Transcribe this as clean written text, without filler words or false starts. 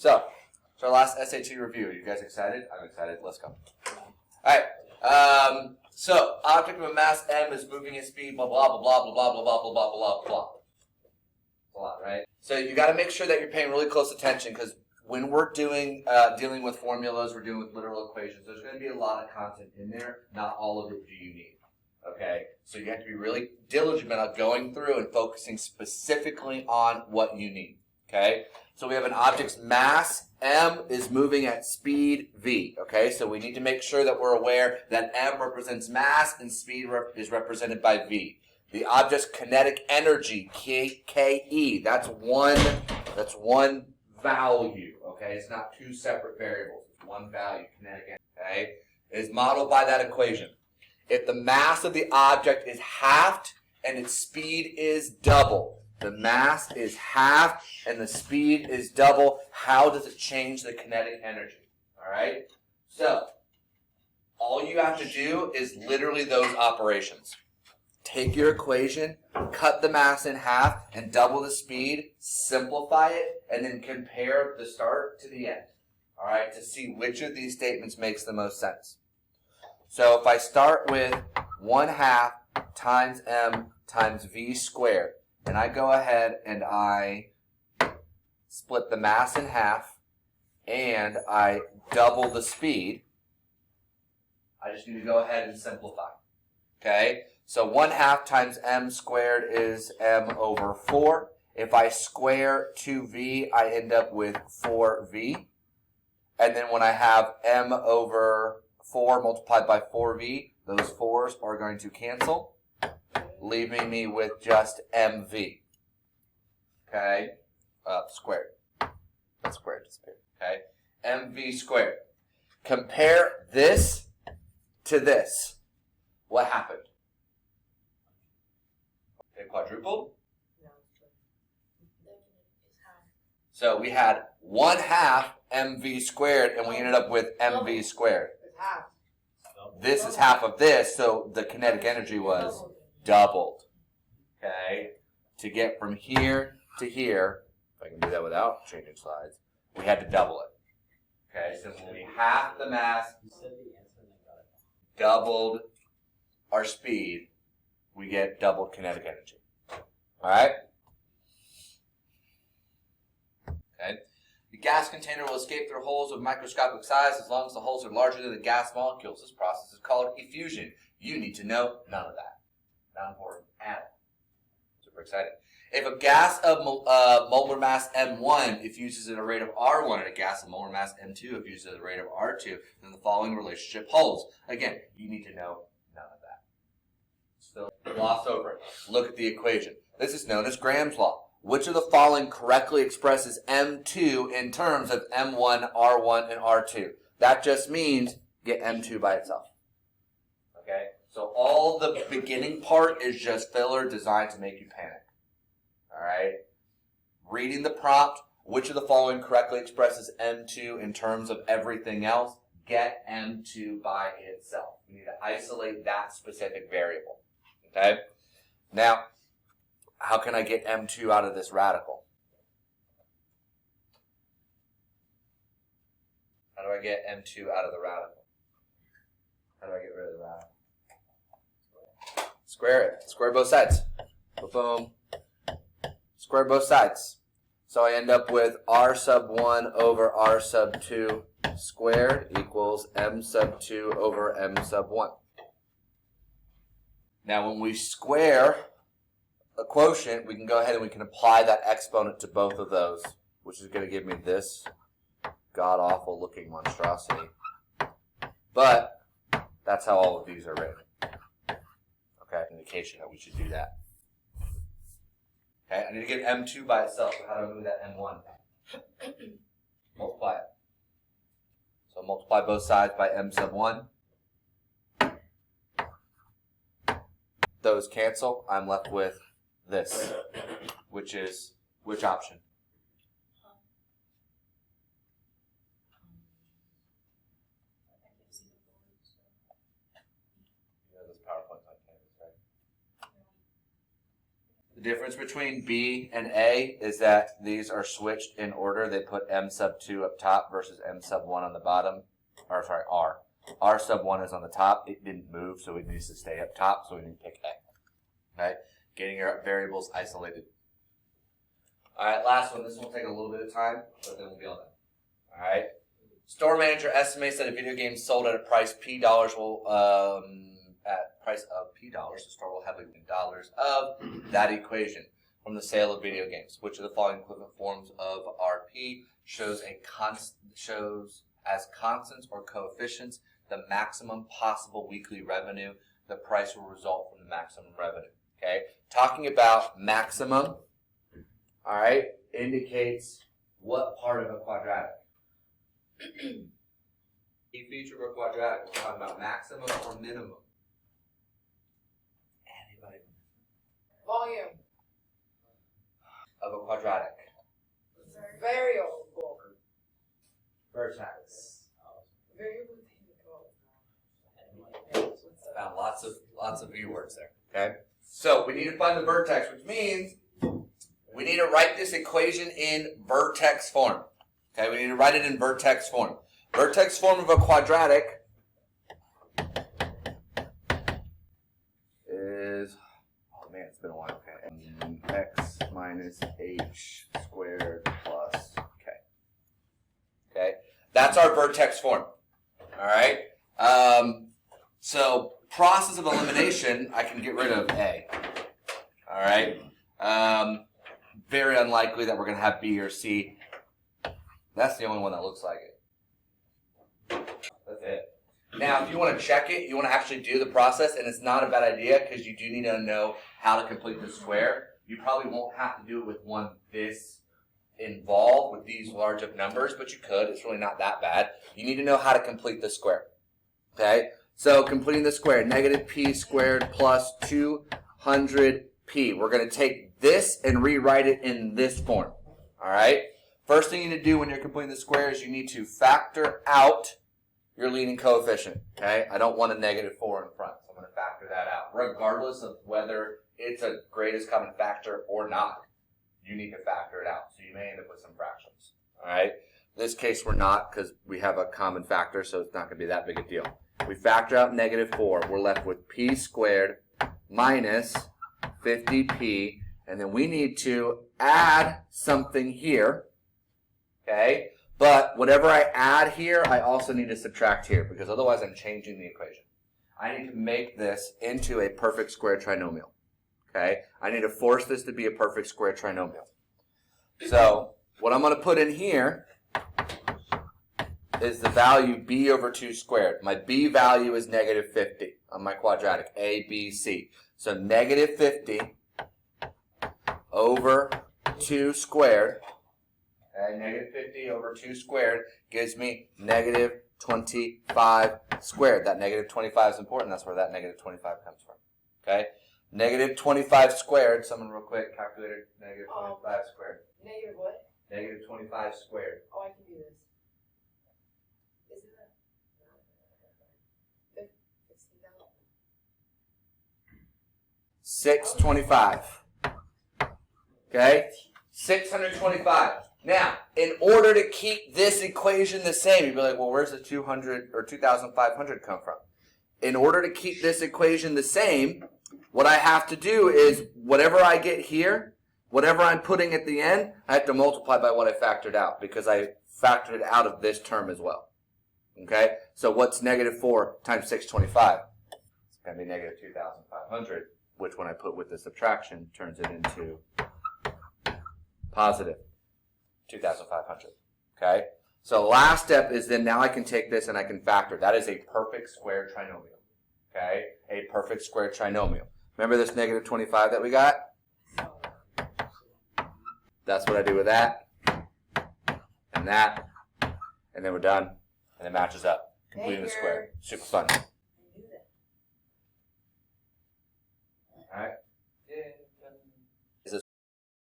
So, it's our last SAT review. You guys excited? I'm excited. Let's go. Alright. So, object of a mass m is moving at speed, blah, blah, blah, blah, blah, blah, blah, blah, blah, blah, blah. It's a lot, right? So, you got to make sure that you're paying really close attention because when we're dealing with formulas, we're dealing with literal equations, there's going to be a lot of content in there. Not all of it do you need. Okay? So, you have to be really diligent about going through and focusing specifically on what you need. Okay? So we have an object's mass, m, is moving at speed, v. Okay, so we need to make sure that we're aware that m represents mass and speed is represented by v. The object's kinetic energy, ke, that's one value. Okay, it's not two separate variables. It's one value, kinetic energy. Okay, it is modeled by that equation. If the mass of the object is halved and its speed is double, the mass is halved and the speed is double. How does it change the kinetic energy? All right? So, all you have to do is literally those operations. Take your equation, cut the mass in half, and double the speed, simplify it, and then compare the start to the end. All right? To see which of these statements makes the most sense. So, if I start with 1/2 times m times v squared, and I go ahead and I split the mass in half and I double the speed, I just need to go ahead and simplify. Okay? So 1/2 times m squared is m over 4. If I square 2v, I end up with 4v. And then when I have m over 4 multiplied by 4v, those 4's are going to cancel, leaving me with just mv. Okay? Squared. That squared disappeared. Okay? mv squared. Compare this to this. What happened? It quadrupled? So we had 1/2 mv squared and we ended up with mv squared. This is half of this, so the kinetic energy was doubled. Okay? To get from here to here, if I can do that without changing slides, we had to double it. Okay? So when we halved the mass, doubled our speed, we get double kinetic energy. Alright? Okay? The gas container will escape through holes of microscopic size as long as the holes are larger than the gas molecules. This process is called effusion. You need to know none of that. Not important at all. Super exciting. If a gas of molar mass M1 effuses at a rate of R1 and a gas of molar mass M2 effuses at a rate of R2, then the following relationship holds. Again, you need to know none of that. So gloss over it. Look at the equation. This is known as Graham's law. Which of the following correctly expresses M2 in terms of M1, R1, and R2? That just means get M2 by itself. Okay? So all the beginning part is just filler designed to make you panic. Alright? Reading the prompt, which of the following correctly expresses M2 in terms of everything else? Get M2 by itself. You need to isolate that specific variable. Okay? Now, how can I get M2 out of this radical? How do I get M2 out of the radical? How do I get rid of the radical? Square it. Square both sides. Boom. Square both sides. So I end up with R sub 1 over R sub 2 squared equals M sub 2 over M sub 1. Now when we square a quotient, we can go ahead and we can apply that exponent to both of those, which is going to give me this god-awful looking monstrosity. But that's how all of these are written. Okay, indication that we should do that. Okay, I need to get M2 by itself. So how do I move that M1? Multiply it. So multiply both sides by M sub 1. Those cancel. I'm left with this, which is which option? You know those PowerPoints on Canvas, right? The difference between B and A is that these are switched in order. They put M sub 2 up top versus M sub 1 on the bottom. Or sorry, R. R sub 1 is on the top. It didn't move, so it needs to stay up top, so we need to pick A. Okay? Getting your variables isolated. Alright, last one. This one will take a little bit of time, but then we'll be all done. Alright? Store manager estimates that a video game sold at a price P dollars will at price of P dollars, the store will have in dollars of that equation from the sale of video games. Which of the following equivalent forms of RP shows as constants or coefficients the maximum possible weekly revenue? The price will result from the maximum revenue. Okay, talking about maximum. All right, indicates what part of a quadratic. Key feature of a quadratic. We're talking about maximum or minimum. Anybody? Volume. Of a quadratic. Variable. Vertex. Variable. Found lots of V words there. Okay. So we need to find the vertex, which means we need to write this equation in vertex form. Okay. We need to write it in vertex form. Vertex form of a quadratic is, oh man, it's been a while. Okay. X minus H squared plus K. Okay. That's our vertex form. All right. So process of elimination, I can get rid of A. All right. Very unlikely that we're going to have B or C. That's the only one that looks like it. That's it. Now, if you want to check it, you want to actually do the process, and it's not a bad idea because you do need to know how to complete the square. You probably won't have to do it with one this involved with these large of numbers, but you could. It's really not that bad. You need to know how to complete the square. Okay? So completing the square, negative P squared plus 200P. We're going to take this and rewrite it in this form. All right? First thing you need to do when you're completing the square is you need to factor out your leading coefficient. Okay? I don't want a negative 4 in front, so I'm going to factor that out. Regardless of whether it's a greatest common factor or not, you need to factor it out. So you may end up with some fractions. All right? In this case, we're not because we have a common factor, so it's not going to be that big a deal. We factor out negative 4. We're left with P squared minus 50P. And then we need to add something here. Okay? But whatever I add here, I also need to subtract here because otherwise I'm changing the equation. I need to make this into a perfect square trinomial. Okay? I need to force this to be a perfect square trinomial. So what I'm going to put in here is the value b over 2 squared. My b value is negative 50 on my quadratic, a, b, c. So negative 50 over 2 squared. Okay, negative 50 over 2 squared gives me negative 25 squared. That negative 25 is important. That's where that negative 25 comes from. Okay? Negative 25 squared. Someone real quick, calculator, negative 25 squared. Negative what? Negative 25 squared. Oh, I can do this. Isn't that 625. Okay? 625. Now, in order to keep this equation the same, you'd be like, well, where's the 200 or 2,500 come from? In order to keep this equation the same, what I have to do is whatever I get here, whatever I'm putting at the end, I have to multiply by what I factored out because I factored it out of this term as well. Okay? So what's negative 4 times 625? It's going to be negative 2,500, which when I put with the subtraction turns it into positive 2,500. Okay? So last step is then now I can take this and I can factor. That is a perfect square trinomial. Okay? A perfect square trinomial. Remember this negative 25 that we got? That's what I do with that, and then we're done, and it matches up. Completing the square. Super fun.